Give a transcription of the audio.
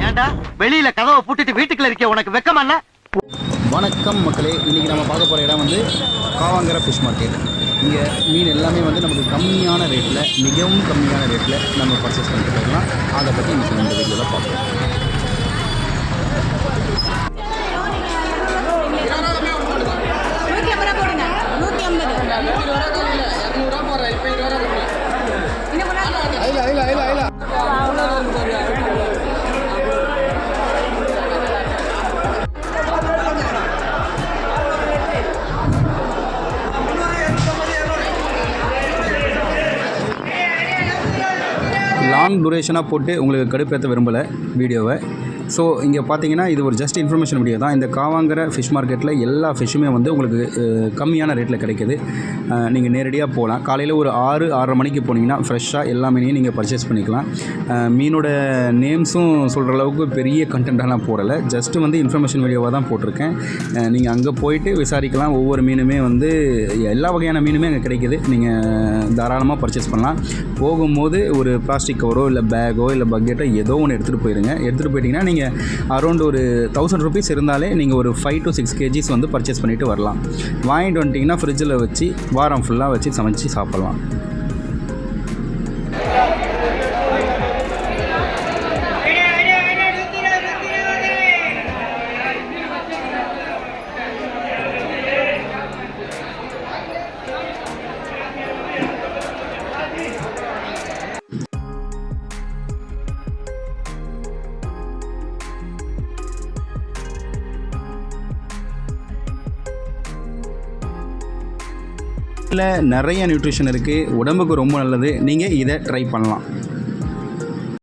ஏண்டா வெளியில கதவை பூட்டிட்டு வீட்டுக்குள்ள இருக்க உனக்கு வெக்கமா இல்ல? வணக்கம் மக்களே, இன்றைக்கி நம்ம பார்க்க போகிற இடம் வந்து காவாங்கரை ஃபிஷ் மார்க்கெட். இங்கே மீன் எல்லாமே வந்து நமக்கு கம்மியான ரேட்டில், மிகவும் கம்மியான ரேட்டில் நம்ம பர்ச்சேஸ் பண்ணிட்டு போகலாம். அதை பற்றி இன்றைக்கி இந்த வீடியோவில் பார்ப்போம். லாங் டூரேஷனாக போட்டு உங்களுக்கு கடுப்பேற்ற விரும்பலை வீடியோவை. ஸோ இங்கே பார்த்தீங்கன்னா இது ஒரு ஜஸ்ட் இன்ஃபர்மேஷன் வீடியோ தான். இந்த காவாங்கரை ஃபிஷ் மார்க்கெட்டில் எல்லா ஃபிஷ்ஷுமே வந்து உங்களுக்கு கம்மியான ரேட்டில் கிடைக்கிது. நீங்கள் நேரடியாக போகலாம். காலையில் ஒரு 6-6:30 மணிக்கு போனீங்கன்னா ஃப்ரெஷ்ஷாக எல்லா மீனையும் நீங்கள் பர்ச்சேஸ் பண்ணிக்கலாம். மீனோட நேம்ஸும் சொல்கிற அளவுக்கு பெரிய கண்டென்ட்டாக நான் போடலை, ஜஸ்ட்டு வந்து இன்ஃபர்மேஷன் வீடியோவாக தான் போட்டிருக்கேன். நீங்கள் அங்கே போயிட்டு விசாரிக்கலாம். ஒவ்வொரு மீனுமே வந்து எல்லா வகையான மீனுமே அங்கே கிடைக்கிது. நீங்கள் தாராளமாக பர்ச்சேஸ் பண்ணலாம். போகும்போது ஒரு பிளாஸ்டிக் கவரோ இல்லை பேக்கோ இல்லை பக்கெட்டோ ஏதோ ஒன்று எடுத்துகிட்டு போயிடுங்க. எடுத்துகிட்டு போயிட்டிங்கன்னா நீங்கள் அரௌண்ட் ஒரு 1000 rupees இருந்தாலே நீங்கள் ஒரு 5 to 6 kgs வந்து பர்ச்சேஸ் பண்ணிவிட்டு வரலாம். வாங்கிட்டு வந்துட்டிங்கன்னா ஃப்ரிட்ஜில் வச்சு வாரம் ஃபுல்லாக வச்சு சமைச்சு சாப்பிட்லாம். இதில் நிறைய நியூட்ரிஷன் இருக்குது, உடம்புக்கு ரொம்ப நல்லது. நீங்கள் இதை ட்ரை பண்ணலாம்.